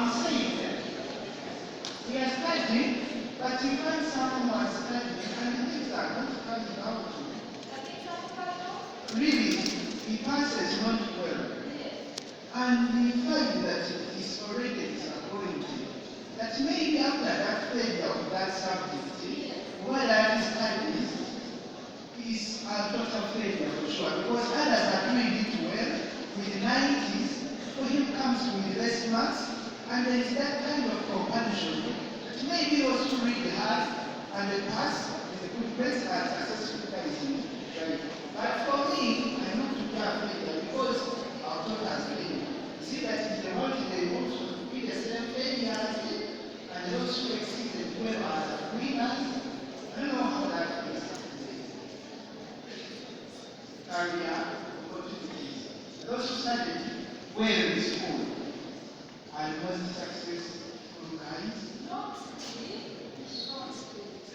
I'm saying that we are studying, but you find someone who is studying and the things are not coming out. Really, he passes not well. And we find that he's already disappointed. That maybe after that failure of that subject, what that is studies is a total failure for sure. Because others are doing it well with 90s, for him comes with less marks, and there is that kind of comparison. That maybe also really hard and the pass is a good best at successful studies. Right? But for me, I know to have failure because our thought has failed. See that in the world they also be the same failure as it, and they also exceeded well as winners. I don't know how that is. Career opportunities. Those who studied well in school and was successful guys. Not really. Not really.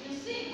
You see,